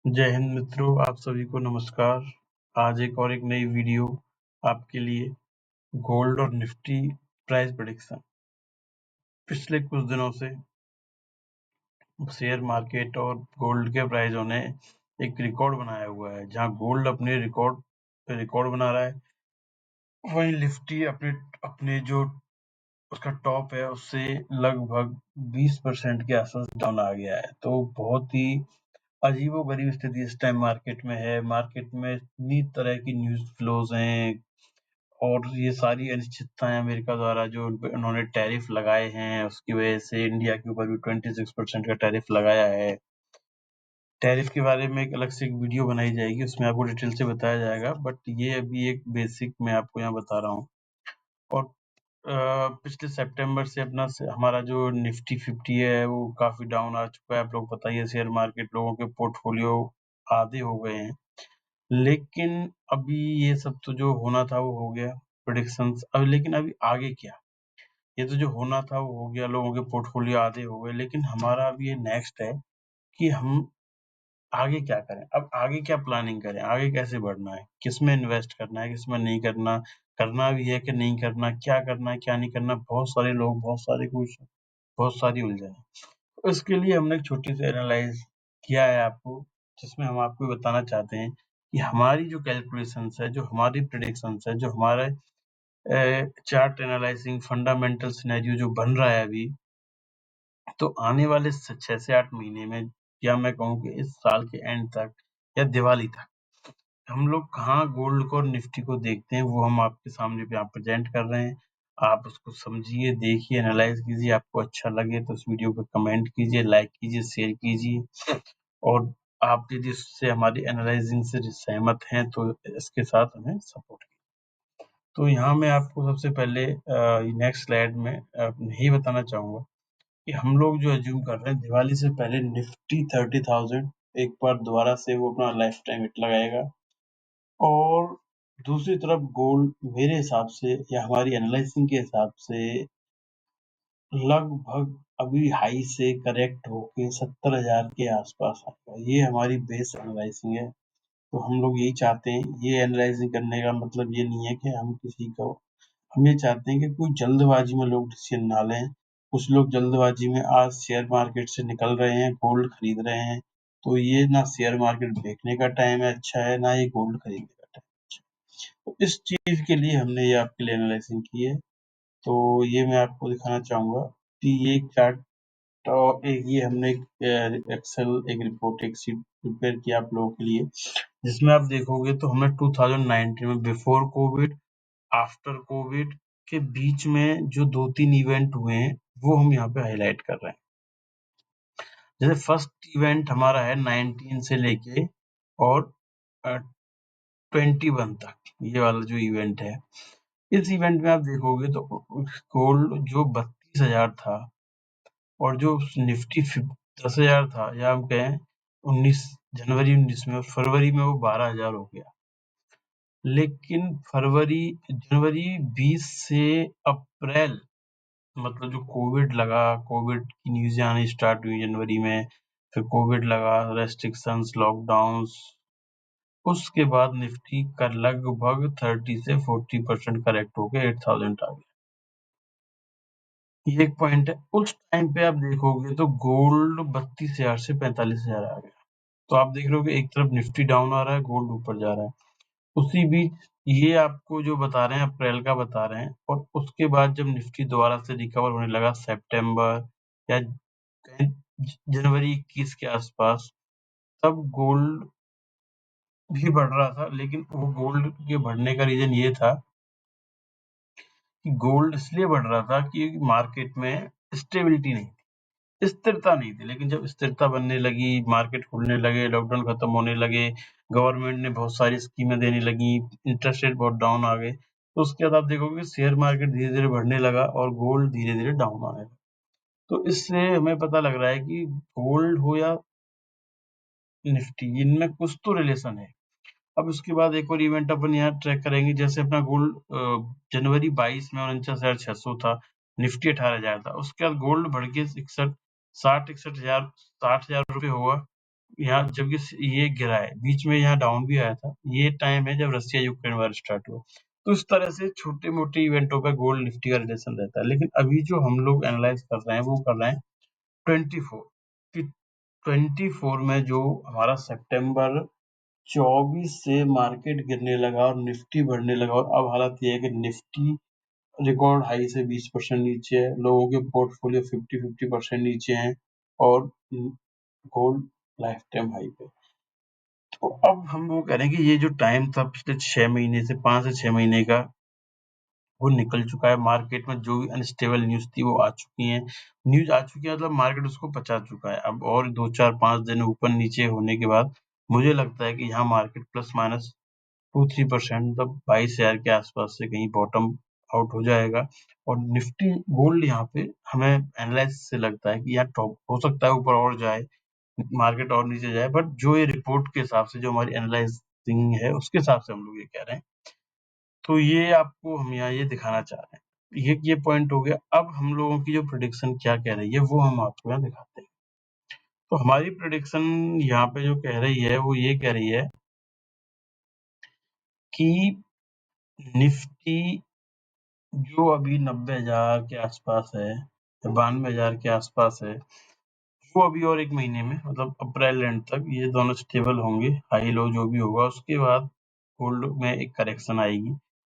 जय हिंद मित्रों, आप सभी को नमस्कार। आज एक नई वीडियो आपके लिए गोल्ड और निफ्टी प्राइस प्रेडिक्शन। पिछले कुछ दिनों से शेयर मार्केट और गोल्ड के प्राइसों ने एक रिकॉर्ड बनाया हुआ है। जहां गोल्ड अपने रिकॉर्ड बना रहा है, वहीं निफ्टी अपने अपने जो उसका टॉप है उससे लगभग 20% के आसपास डाउन आ गया है। तो बहुत ही अजीबोगरीब स्थिति इस टाइम मार्केट में है। मार्केट में इतनी तरह की न्यूज़ फ्लोज हैं और ये सारी अनिश्चितताएं अमेरिका द्वारा जो उन्होंने टैरिफ लगाए हैं, उसकी वजह से इंडिया के ऊपर भी 26% का टैरिफ लगाया है। टैरिफ के बारे में एक अलग से एक वीडियो बनाई जाएगी, उसमें आपको डिटेल से बताया जाएगा, बट ये अभी एक बेसिक मैं आपको यहाँ बता रहा हूँ। और पिछले सितंबर से हमारा जो निफ्टी 50 है वो काफी डाउन आ चुका है। आप लोग पता ही है, शेयर मार्केट लोगों के पोर्टफोलियो आधे हो गए हैं। लेकिन अभी ये सब तो जो होना था वो हो गया, प्रेडिक्शंस। अब लेकिन अभी आगे क्या? ये तो जो होना था वो हो गया, लोगों के पोर्टफोलियो आधे हो गए, लेकिन हमारा अभी ये नेक्स्ट है कि हम आगे क्या करें। अब आगे क्या प्लानिंग करें, आगे कैसे बढ़ना है, किसमें इन्वेस्ट करना है, किसमें नहीं करना, करना भी है कि नहीं करना, क्या करना है क्या नहीं करना। बहुत सारे लोग, बहुत सारे कुछ, बहुत सारी उलझन है। तो इसके लिए हमने एक छोटी सी एनालाइज किया है आपको, जिसमें हम आपको बताना चाहते हैं कि हमारी जो कैलकुलेशंस है, जो हमारी प्रेडिक्शंस है, जो हमारे चार्ट एनालाइजिंग फंडामेंटल सिनेरियो जो बन रहा है अभी, तो आने वाले 6 से 8 महीने में, या मैं कहूँ कि इस साल के एंड तक या दिवाली तक, हम लोग कहाँ गोल्ड को और निफ्टी को देखते हैं, वो हम आपके सामने पे यहाँ प्रेजेंट कर रहे हैं। आप उसको समझिए, देखिए, एनालाइज कीजिए। आपको अच्छा लगे तो इस वीडियो पे कमेंट कीजिए, लाइक कीजिए, शेयर कीजिए। और आप यदि इससे हमारी एनालाइजिंग से सहमत हैं तो इसके साथ हमें सपोर्ट कीजिए। तो यहाँ मैं आपको सबसे पहले नेक्स्ट स्लाइड में यही बताना चाहूंगा कि हम लोग जो अज्यूम कर रहे हैं, दिवाली से पहले निफ्टी 30,000 एक बार दोबारा से वो अपना लाइफ टाइम हिट लगाएगा। और दूसरी तरफ गोल्ड मेरे हिसाब से या हमारी एनालाइसिंग के हिसाब से लगभग अभी हाई से करेक्ट होके 70,000 के आसपास आएगा। ये हमारी बेस एनालाइसिंग है। तो हम लोग यही चाहते हैं। ये एनालाइजिंग करने का मतलब ये नहीं है कि हम ये चाहते हैं कि कोई जल्दबाजी में लोग डिसीजन ना लें। कुछ लोग जल्दबाजी में आज शेयर मार्केट से निकल रहे हैं, गोल्ड खरीद रहे हैं। तो ये ना शेयर मार्केट देखने का टाइम है अच्छा है, ना ये गोल्ड खरीदने का टाइम अच्छा है। तो इस चीज के लिए हमने ये आपके लिए एनालाइजिंग की है। तो ये मैं आपको दिखाना चाहूंगा कि ये चार्ट, और एक ये हमने एक एक्सेल एक रिपोर्ट एक शीट प्रिपेयर किया आप लोगों के लिए, जिसमें आप देखोगे तो हमने 2019 में बिफोर कोविड, आफ्टर कोविड के बीच में जो 2-3 इवेंट हुए हैं वो हम यहाँ पे हाईलाइट कर रहे हैं। जैसे फर्स्ट इवेंट हमारा है 19 से लेके और 21 तक, ये वाला जो इवेंट है। इस इवेंट में आप देखोगे तो गोल्ड जो 32,000 था और जो निफ्टी 10,000 था, या हम कहें 19 जनवरी 19 में, और फरवरी में वो 12,000 हो गया। लेकिन जनवरी 20 से अप्रैल, मतलब जो कोविड लगा, कोविड की न्यूज़ें आनी स्टार्ट हुई जनवरी में, फिर कोविड लगा, रेस्ट्रिक्शंस, लॉकडाउन्स, उसके बाद निफ्टी का लगभग 30 से 40% करेक्ट होके 8,000 आ गया। ये एक पॉइंट है। उस टाइम पे आप देखोगे तो गोल्ड 32,000 से 45,000 आ गया। तो आप देख रहे हो कि एक तरफ निफ्टी डाउन आ रहा है, गोल्ड ऊपर जा रहा है। उसी बीच ये आपको जो बता रहे हैं अप्रैल का बता रहे हैं, और उसके बाद जब निफ्टी दोबारा से रिकवर होने लगा सितंबर या जनवरी 21 के आसपास, तब गोल्ड भी बढ़ रहा था। लेकिन वो गोल्ड के बढ़ने का रीजन ये था कि गोल्ड इसलिए बढ़ रहा था कि मार्केट में स्टेबिलिटी नहीं थी, स्थिरता नहीं थी। लेकिन जब स्थिरता बनने लगी, मार्केट खुलने लगे, लॉकडाउन खत्म होने लगे, गवर्नमेंट ने बहुत सारी स्कीमें देने लगी, इंटरेस्ट रेट बहुत डाउन आ गए, तो उसके बाद आप देखोगे शेयर मार्केट धीरे धीरे बढ़ने लगा और गोल्ड धीरे धीरे डाउन आने लगा। तो इससे हमें पता लग रहा है कि गोल्ड हो या निफ्टी, इनमें कुछ तो रिलेशन है। अब उसके बाद एक और इवेंट अपन यहाँ ट्रैक करेंगे। जैसे अपना गोल्ड जनवरी 22 में 49,600 था, निफ्टी 18,000 था। उसके बाद गोल्ड बढ़ के 60-61,000 60,000 रुपये हुआ। यहाँ जबकि ये गिरा है, बीच में यहाँ डाउन भी आया था। ये टाइम है जब रसिया यूक्रेन वार स्टार्ट हुआ। तो इस तरह से छोटे-मोटे इवेंटों पे गोल्ड निफ्टी का रिलेशन रहता है। लेकिन अभी जो हम लोग एनालाइज कर रहे हैं वो कर रहे हैं 24 कि 24 में जो हमारा सितंबर 24 से मार्केट गिरने लगा और निफ्टी बढ़ने लगा, और अब हालत ये है कि निफ्टी रिकॉर्ड हाई से 20% नीचे है, लोगों के पोर्टफोलियो 50-50% नीचे हैं, और गोल्ड लाइफ टाइम हाई पे। तो अब हम वो कह रहे हैं कि ये जो टाइम था पिछले 6 महीने से 5 से 6 महीने का, वो निकल चुका है। मार्केट में जो भी अनस्टेबल न्यूज़ थी वो आ चुकी हैं। न्यूज़ आ चुकी है मतलब मार्केट उसको पचा चुका है। अब और 2, 4, 5 दिन ऊपर-नीचे होने के बाद मुझे लगता है कि यहाँ मार्केट प्लस माइनस 2-3% मतलब 22,000 के आसपास से कहीं बॉटम आउट हो जाएगा, और निफ्टी गोल्ड यहाँ पे हमें एनालिसिस से लगता है कि यहाँ टॉप हो सकता है, ऊपर और जाए, मार्केट और नीचे जाए, बट जो ये रिपोर्ट के हिसाब से जो हमारी एनालाइजिंग है उसके हिसाब से हम लोग ये कह रहे हैं। तो ये आपको हम यहाँ ये दिखाना चाह रहे हैं। ये पॉइंट हो गया। अब हम लोगों की जो प्रेडिक्शन क्या कह रही है वो हम आपको यहाँ दिखाते हैं। तो हमारी प्रेडिक्शन यहाँ पे जो कह रही है वो ये कह रही है कि निफ्टी जो अभी 90,000 के आसपास है, 92,000 के आसपास है, वो अभी और 1 महीने में मतलब अप्रैल एंड तक ये दोनों स्टेबल होंगे। हाई लो जो भी होगा उसके बाद गोल्ड में एक करेक्शन आएगी,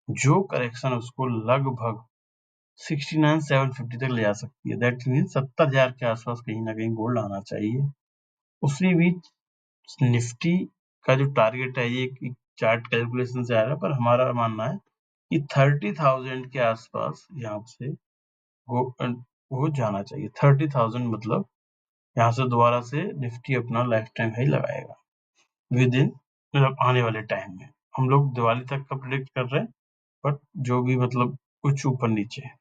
जो करेक्शन उसको लगभग 69,750 तक ले जा सकती है। दैट मीन्स 70,000 के आसपास कहीं न कहीं गोल्ड आना चाहिए। उसी बीच निफ्टी का जो टारगेट है ये एक चार्ट कैलकुलेशन से आ रहा है, पर हमारा मानना है कि 30,000 के आसपास यहाँ से वो जाना चाहिए। 30,000 मतलब यहाँ से दोबारा से निफ्टी अपना लाइफ टाइम हाई लगाएगा विद इन मतलब आने वाले टाइम में। हम लोग दिवाली तक का प्रेडिक्ट कर रहे हैं, बट जो भी मतलब कुछ ऊपर नीचे है।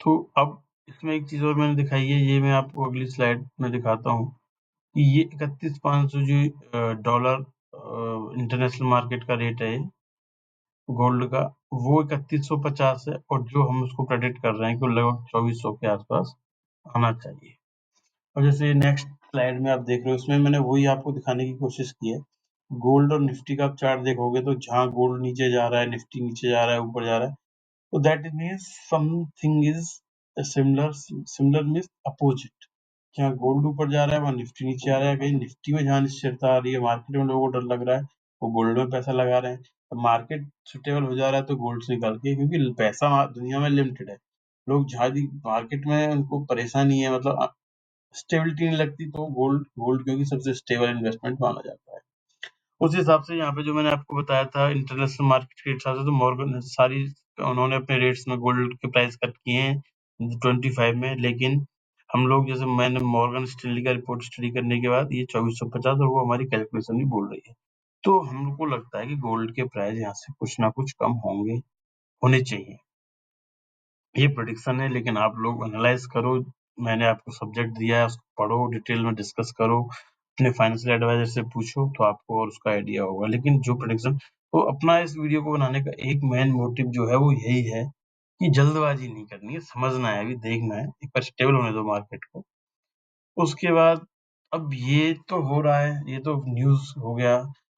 तो अब इसमें एक चीज और मैंने दिखाई है, ये मैं आपको अगली स्लाइड में दिखाता हूँ कि ये 31,500 जो डॉलर इंटरनेशनल मार्केट का रेट है गोल्ड का, वो 3150 है, और जो हम उसको प्रेडिक्ट कर रहे हैं कि लगभग 2400 के आसपास आना चाहिए। और जैसे नेक्स्ट स्लाइड में आप देख रहे हो, इसमें मैंने वही आपको दिखाने की कोशिश की है। गोल्ड और निफ्टी का आप चार्ट देखोगे तो जहाँ गोल्ड नीचे जा रहा है, निफ्टी नीचे जा रहा है, ऊपर जा रहा है, तो that means something is similar means opposite. जहाँ गोल्ड ऊपर जा रहा है वहाँ निफ्टी नीचे आ रहा है। कहीं निफ्टी में जहाँ निश्चितता आ रही है, मार्केट में लोगों को डर लग रहा है, वो गोल्ड में पैसा लगा रहे हैं। अब मार्केट सुटेबल हो जा रहा है तो गोल्ड से निकाल के, क्योंकि पैसा दुनिया में लिमिटेड है। लोग जहाँ भी मार्केट में उनको परेशानी है, मतलब स्टेबिलिटी नहीं लगती, तो गोल्ड गोल्ड क्योंकि सबसे स्टेबल इन्वेस्टमेंट माना जाता है। उस हिसाब से यहाँ पे जो मैंने आपको बताया था इंटरनेशनल मार्केट के हिसाब से, तो मॉर्गन सारी उन्होंने अपने रेट्स में गोल्ड के प्राइस कट किए हैं 25 में, लेकिन हम लोग जैसे मैंने मॉर्गन स्टैनली का रिपोर्ट स्टडी करने के बाद ये 2450 और वो हमारी कैलकुलेशन भी बोल रही है। तो हम लोग को लगता है कि गोल्ड के प्राइस यहाँ से कुछ ना कुछ कम होंगे, होने चाहिए। ये प्रेडिक्शन है, लेकिन आप लोग एनालाइज करो। मैंने आपको सब्जेक्ट दिया है, उसको पढ़ो, डिटेल में डिस्कस करो, अपने फाइनेंशियल एडवाइजर से पूछो तो आपको और उसका आइडिया होगा। लेकिन जो प्रेडिक्शन, तो अपना इस वीडियो को बनाने का एक मेन मोटिव जो है वो यही है कि जल्दबाजी नहीं करनी है, समझना है, अभी देखना है, एक बार स्टेबल होने दो मार्केट को। उसके बाद अब ये तो हो रहा है, ये तो न्यूज़ हो गया।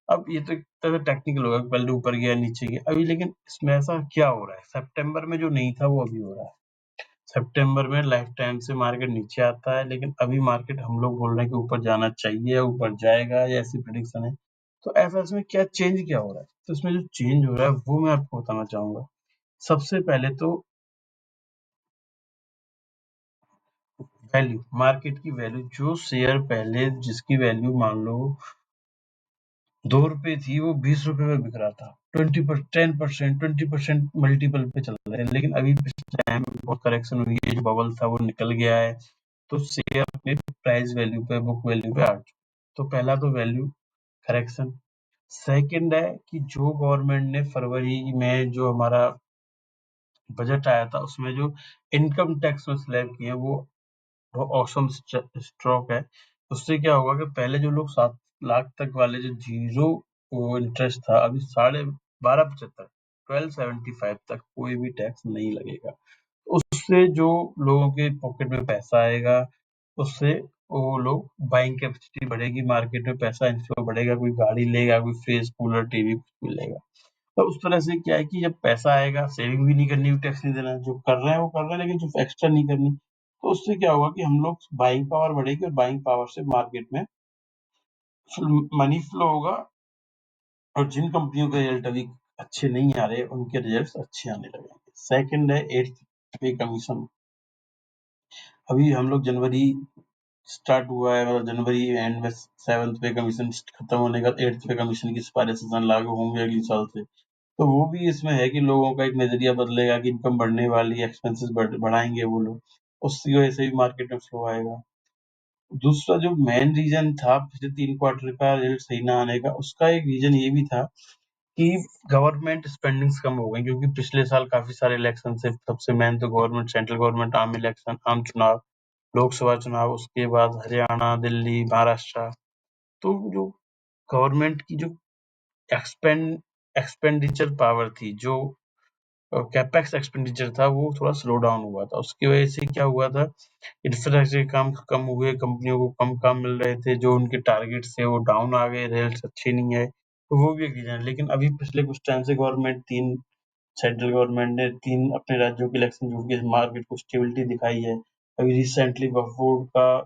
अब ये तो एक तरह से टेक्निकल होगा, पहले ऊपर गया, नीचे गया। अभी लेकिन इसमें ऐसा क्या हो रहा है? सितंबर में जो नहीं था वो अभी हो रहा है। सितंबर में लाइफ टाइम से मार्केट नीचे आता है, लेकिन अभी मार्केट हम लोग बोल रहे हैं कि ऊपर जाना चाहिए, ऊपर जाएगा, या ऐसी प्रेडिक्शन है। तो ऐसा इसमें क्या चेंज क्या हो रहा है? तो इसमें जो चेंज हो रहा है वो मैं आपको बताना चाहूंगा। सबसे पहले तो वैल्यू, मार्केट की वैल्यू, जो शेयर पहले जिसकी वैल्यू मान लो 2 रुपए थी, वो 20 रुपए में बिक रहा था। 10%, 20% मल्टीपल पे चल रहे हैं। लेकिन अभी पिछले टाइम में बहुत करेक्शन हुई है, जो बबल था वो निकल गया है, तो शेयर अपने प्राइस वैल्यू पे, बुक वैल्यू पे आ चुका। तो पहला तो वैल्यू करेक्शन। सेकंड है कि जो गवर्नमेंट ने फरवरी में जो हमारा बजट आया था उसमें जो इनकम टैक्स में स्लैब किए वो ऑसम स्ट्रोक है। उससे क्या होगा कि पहले जो लोग 7 लाख तक वाले जो जीरो वो इंटरेस्ट था, अभी 12.75 1275 तक कोई भी टैक्स नहीं लगेगा। उससे जो लोगों के पॉकेट में पैसा आएगा, उससे वो लोग बाइंग कैपेसिटी बढ़ेगी, मार्केट में पैसा इनफ्लो बढ़ेगा, कोई गाड़ी लेगा, कोई फ्रिज, कूलर, टीवी कुछ भी लेगा। तो उस तरह से क्या है कि जब पैसा आएगा, सेविंग भी नहीं करनी, टैक्स नहीं देना, जो कर रहे हैं वो कर रहे हैं, लेकिन जो एक्स्ट्रा नहीं करनी, तो उससे क्या होगा कि हम लोग बाइंग पावर बढ़ेगी और बाइंग पावर से मार्केट में मनी फ्लो होगा, और जिन कंपनियों के रिजल्ट अभी अच्छे नहीं आ रहे, उनके रिजल्ट अच्छे आने लगेंगे। सेकंड है 8th पे कमीशन। अभी हम लोग जनवरी स्टार्ट हुआ है, मतलब जनवरी एंड में 7th पे कमीशन खत्म होने का 8th पे कमीशन की सिफारिशें लागू होंगे अगले साल से। तो वो भी इसमें है कि लोगों का एक नजरिया बदलेगा कि इनकम बढ़ने वाली, एक्सपेंसेस बढ़ाएंगे वो लोग, उसकी वजह से भी मार्केट में फ्लो आएगा। दूसरा जो मेन रीजन था पिछले 3 क्वार्टर का रिजल्ट सही ना आने का, उसका एक रीजन ये भी था कि गवर्नमेंट स्पेंडिंग्स कम हो गई, क्योंकि पिछले साल काफी सारे इलेक्शन से, सबसे मेन तो गवर्नमेंट, सेंट्रल गवर्नमेंट आम इलेक्शन, आम चुनाव, लोकसभा चुनाव, उसके बाद हरियाणा, दिल्ली, महाराष्ट्र। तो जो गवर्नमेंट की जो एक्सपेंडिचर पावर थी, जो कैपेक्स एक्सपेंडिचर था, वो थोड़ा स्लो डाउन हुआ था। उसकी वजह से क्या हुआ था, इंफ्रास्ट्रक्चर काम कम हुए, कंपनियों को कम काम मिल रहे थे, जो उनके टारगेट थे वो डाउन आ गए, रिजल्ट अच्छे नहीं आए। तो वो भी एक रीजन है। लेकिन अभी पिछले कुछ टाइम से सेंट्रल गवर्नमेंट ने 3 अपने राज्यों के इलेक्शन जोड़ के मार्केट को स्टेबिलिटी दिखाई है। अभी रिसेंटली वक्फ बोर्ड का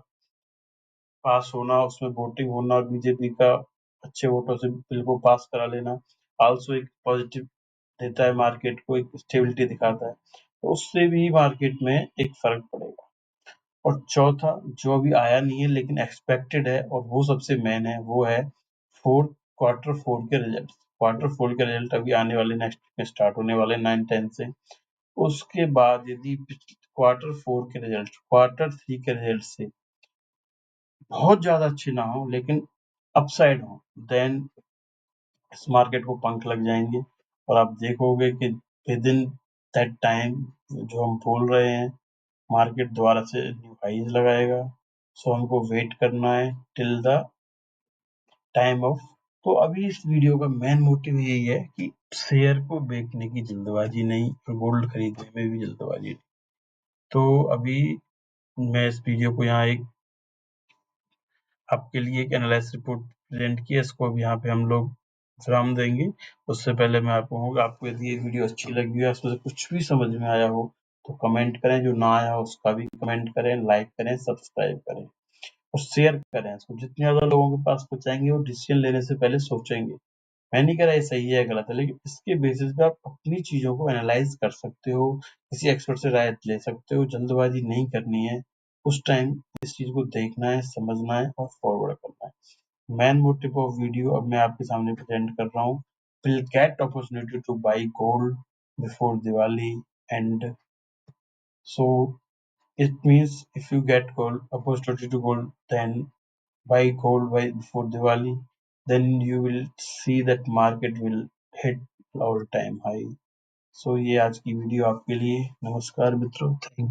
पास होना, उसमें वोटिंग होना और बीजेपी का अच्छे वोटों से बिल को पास करा लेना आल्सो एक पॉजिटिव देता है, मार्केट को एक स्टेबिलिटी दिखाता है। तो उससे भी मार्केट में एक फर्क पड़ेगा। और चौथा, जो अभी आया नहीं है लेकिन एक्सपेक्टेड है, और वो सबसे मेन है, वो है क्वार्टर 4 के रिजल्ट। क्वार्टर 4 के रिजल्ट अभी आने वाले, नेक्स्ट वीक में स्टार्ट होने वाले 9-10 से। उसके बाद यदि क्वार्टर 4 के रिजल्ट क्वार्टर 3 के रिजल्ट से बहुत ज्यादा अच्छे ना हो, लेकिन अपसाइड हो, देन इस मार्केट को पंख लग जाएंगे, और आप देखोगे कि विद इन दैट टाइम, जो हम बोल रहे हैं, मार्केट दोबारा से न्यू हाईज लगाएगा। सो हमको वेट करना है टिल द टाइम ऑफ। तो अभी इस वीडियो का मेन मोटिव यही है कि शेयर को बेचने की जल्दबाजी नहीं, और गोल्ड खरीदने में भी जल्दबाजी नहीं। तो अभी मैं इस वीडियो को यहाँ एक आपके लिए एक एनालिसिस रिपोर्ट प्रेजेंट किया, इसको अब यहाँ पे हम लोग विराम देंगे। उससे पहले मैं आपको कहूँगा, आपको यदि ये वीडियो अच्छी लगी हो, उसमें से कुछ भी समझ में आया हो तो कमेंट करें, जो ना आया हो उसका भी कमेंट करें, लाइक करें, सब्सक्राइब करें और शेयर करें। इसको जितने ज्यादा लोगों के पास पहुंचाएंगे, वो डिसीजन लेने से पहले सोचेंगे। मैं नहीं कह रहा ये सही है गलत है, लेकिन इसके बेसिस पे आप अपनी चीजों को एनालाइज कर सकते हो, किसी एक्सपर्ट से राय ले सकते हो। जल्दबाजी नहीं करनी है, उस टाइम इस चीज को देखना है, समझना है और फॉरवर्ड करना है। मैन मोटिव ऑफ वीडियो अब मैं आपके सामने प्रेजेंट कर रहा हूँ। Will get opportunity two by gold before Diwali, and so it means if you get gold opportunity to gold, then buy gold by before Diwali, then you will see that market will hit all time high. So ये आज की video आपके लिए। नमस्कार मित्रों, thank you.